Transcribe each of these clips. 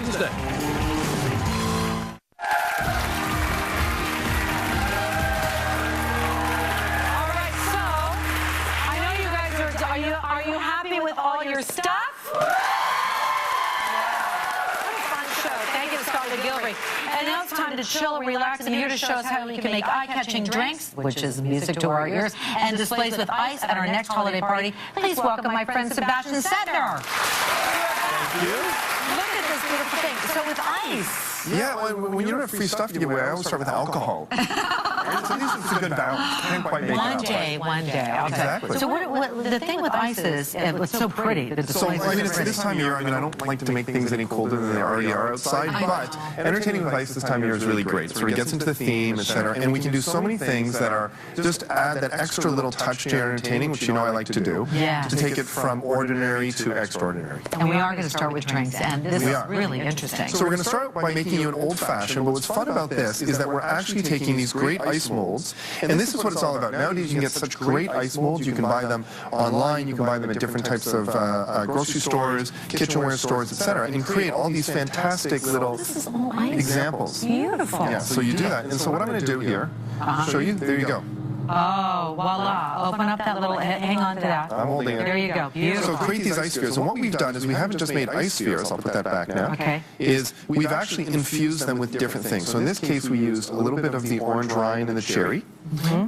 Wednesday. All right, so I know you guys are you happy with all your stuff? Thank you to Scarlett Gilbert. And now it's time to chill and relax, and here to show us how we can make eye-catching drinks, which is music to our ears, and displays with ice at our next holiday party. Please welcome my friend Sebastien Centner. Thank you. Look at this beautiful thing. So with ice. Yeah, when you don't have free stuff to give away, I always start with alcohol. So this is a good balance. Can't quite make One day. Okay. Exactly. So what the thing with ice is, it's so pretty. So, I mean, it's this time of year, I mean, I don't like to make things any colder than they already are outside, but entertaining with ice this time of year is really great. It sort of gets into the theme, etc. And we can do so many things that are just add that extra little touch to your entertaining, which you know I like to do, to take it from ordinary to extraordinary. And we are going to start with drinks, and this is really interesting. So we're going to start by making you an old-fashioned, but what's fun about this is that we're actually taking these great ice molds, and this is what it's all about. Nowadays you can get such great ice molds. You can buy them online, you can buy them at different types of grocery stores, kitchenware stores, etc., and create all these fantastic little examples. Beautiful. Yeah, so you do that. And so what I'm going to do here, show you, there you go. Oh, voila. Open up that little, hang on to that. I'm holding it. There you go. Beautiful. So create these ice spheres. And what we've done is we haven't just made ice spheres, I'll put that back now, is we've actually infused them with different things. So in this case we used a little bit of the orange rind and the cherry.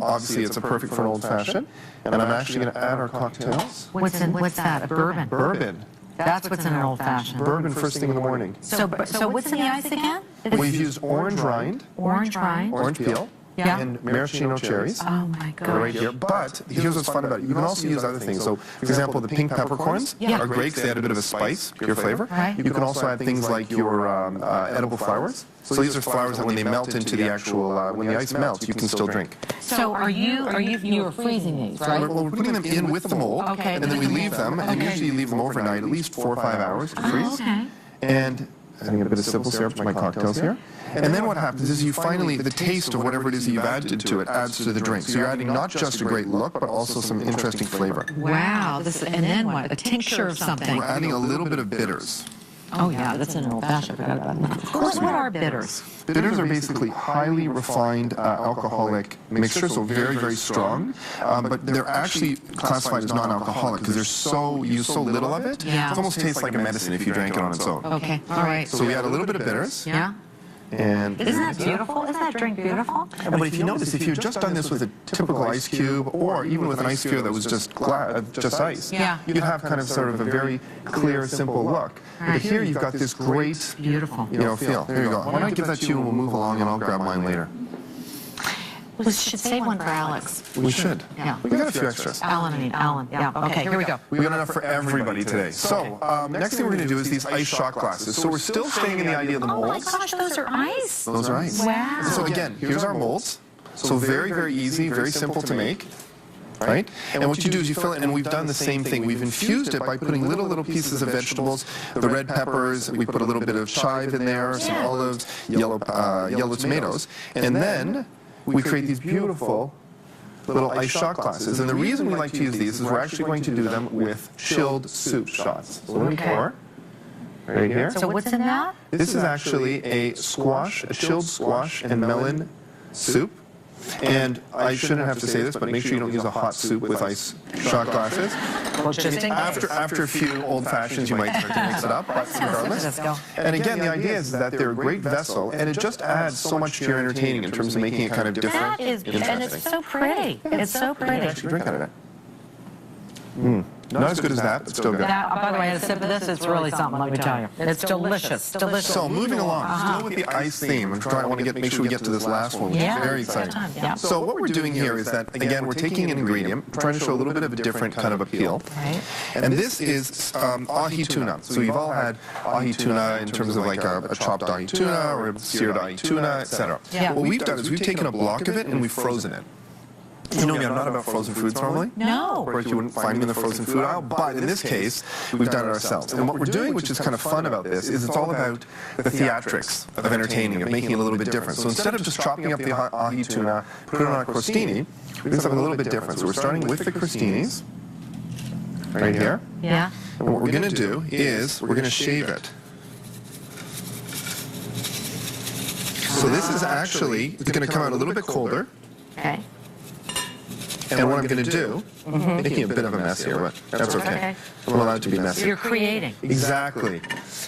Obviously it's a perfect for an old-fashioned. And I'm actually going to add our cocktails. What's that? A bourbon? Bourbon. That's what's in an old-fashioned. Bourbon first thing in the morning. So what's in the ice again? We've used orange rind. Orange rind. Orange peel. And maraschino cherries. Oh my God. Right here. But here's what's fun about it. You can also use other things. So, for example, the pink peppercorns are great because they add a bit of a spice, pure flavor. You can also add things like your edible flowers. So these are flowers that when they melt into the actual, when the ice melts, you can still drink. So you're freezing these, right? Well, we're putting them in with the mold, and then we leave them, and usually leave them overnight, at least 4 or 5 hours to freeze. And adding a bit of simple syrup to my cocktails here. And then what happens is you finally, the taste of whatever it is that you've added to it adds to the drink. So you're adding not just a great look, but also some interesting flavor. Wow. And then what? A tincture of something. We're adding a little bit of bitters. Oh yeah, that's an old-fashioned. I forgot about that. What are bitters? Bitters are basically highly refined alcoholic mixtures, so very, very strong. But they're actually classified as non-alcoholic because use so little of it. It almost tastes like a medicine if you drank it on its own. Okay, all right. So we add a little bit of bitters. Yeah. And isn't that beautiful? Isn't that drink beautiful? But if you notice, if you've just done this with a typical ice cube, or even with an ice sphere that was just ice, you'd have kind of sort of a very clear, simple look. But here you've got this great, beautiful, feel. There you go. Why don't I give that to you and we'll move along, and I'll grab mine later. We should save one for Alex. We should. Yeah. We got a few extras. Alan. Yeah. Okay, here we go. We got enough for everybody today. So, next thing we're going to do is these ice shot glasses. So we're still staying in the idea of the molds. Oh my gosh, those are ice. Those are ice. Wow. So again, here's our molds. So very, very easy, very simple to make. Right? And what you do is you fill it, and we've done the same thing. We've infused it by putting little pieces of vegetables, the red peppers, we put a little bit of chive in there, some olives, yellow tomatoes, and then we create these beautiful little ice shot glasses. And the reason we like to use these is we're actually going to do them with chilled soup shots. So let me pour right here. So what's in that? This is actually a chilled squash and melon soup. And I shouldn't have to say this, but make sure you don't use a hot soup with ice shot glasses. Well, just after a few old fashions, you might start to mix it up, but regardless. And again, the idea is that they're a great vessel, and it just adds so much to your entertaining in terms of making it kind of different. That is, and it's so pretty. It's so pretty. Actually, drink out of it. Not as good as that, but still good. Now, by the way, a sip of this, it's really something, let me tell you. It's delicious, delicious. So, moving along, still with the ice theme, I want to make sure we get to this last one, which is very exciting. So what we're doing here is that, again, we're taking an ingredient, trying to show a little bit of a different kind of appeal. And this is ahi tuna. So you've all had ahi tuna in terms of like a chopped ahi tuna or a seared ahi tuna, etc. What we've done is we've taken a block of it and we've frozen it. You know me, I'm not about frozen foods normally. No. Or you wouldn't find me in the frozen food aisle, but in this case, we've done it ourselves. And what we're doing, which is kind of fun about this, is it's all about the theatrics of entertaining, of making it a little bit different. So instead of just chopping up the ahi tuna, put it on a crostini, we do something a little bit different. So we're starting with the crostinis, right here. Yeah. And what we're going to do is we're going to shave it. this is actually going to come out a little bit colder. Okay. And what I'm going to do, making a bit of a mess here, but that's okay. I'm allowed to be messy. You're creating. Exactly.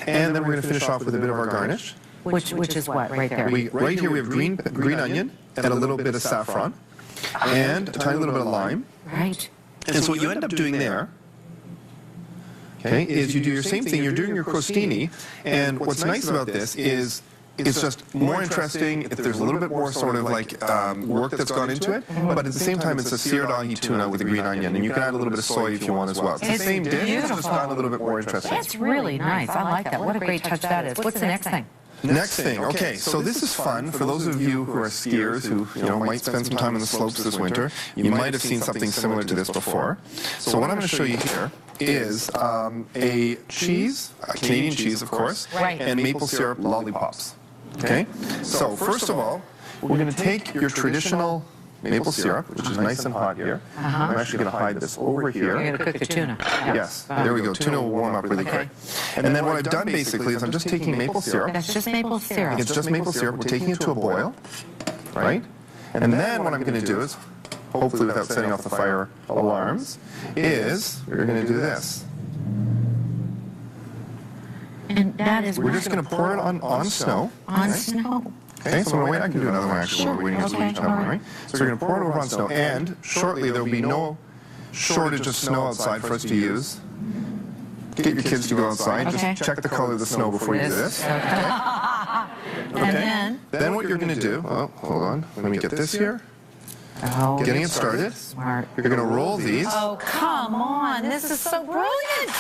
And then we're going to finish off with a bit of our garnish. Which is what, right there? Right here we have green onion and a little bit of saffron and a tiny little bit of lime. Right. And so what you end up doing there, okay, is you do your same thing. You're doing your crostini, and what's nice about this is it's just more interesting if there's a little bit more sort of like work that's gone into it, but at the same time it's a seared ahi tuna with a green onion, and you can add a little bit of soy if you want as well. It's the same dish, it's just gotten a little bit more interesting. That's really nice. I like that. What a great touch that is. What's the next thing? Next thing, okay, so this is fun for those of you who are skiers who might spend some time on the slopes this winter. You might have seen something similar to this before. So what I'm going to show you here is a cheese, a Canadian cheese of course, and maple syrup lollipops. Okay, so first of all, we're going to take your traditional maple syrup, which is nice and hot here. I'm actually going to hide this over here. You're going to cook the tuna. Yes, there we go. Tuna will warm up really quick. And then what I've done basically is I'm just taking maple syrup. That's just maple syrup. It's just maple syrup. We're taking it to a boil, right? And then what I'm going to do is, hopefully without setting off the fire alarms, is we're going to do this. And that is we're just going to pour it on snow. On snow. Okay, so wait, I can do another one actually while we're waiting for each other, right? So we're going to pour it over on snow, and shortly there will be no shortage of snow outside for us to use. Get your kids to go outside. Just check the color of the snow before you do this. Okay. Then what you're going to do, oh, hold on, let me get this here. Oh, Getting it started. Smart. You're going to roll these. Oh, come on. This is so brilliant. This is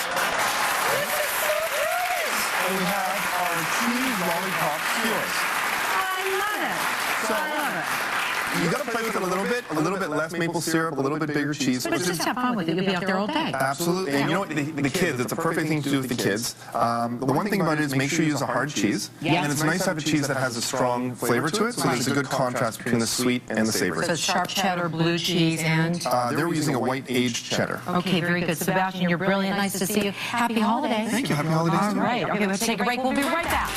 so brilliant. And we have our cheese lollipop skewers. You got to play with it a little bit less maple syrup, a little bit bigger cheese. But just have fun with it. You'll be out there all day. Absolutely. And you know what? The kids, it's a perfect thing to do with the kids. The one thing about it is make sure you use a hard cheese. And it's nice to have a cheese that has a strong flavor to it, so there's a good contrast between the sweet and the savory. So sharp cheddar, blue cheese, and? They were using a white aged cheddar. Okay, very good. Sebastien, you're brilliant. Nice to see you. Happy holidays. Thank you. Happy holidays. All right. Okay, let's take a break. We'll be right back.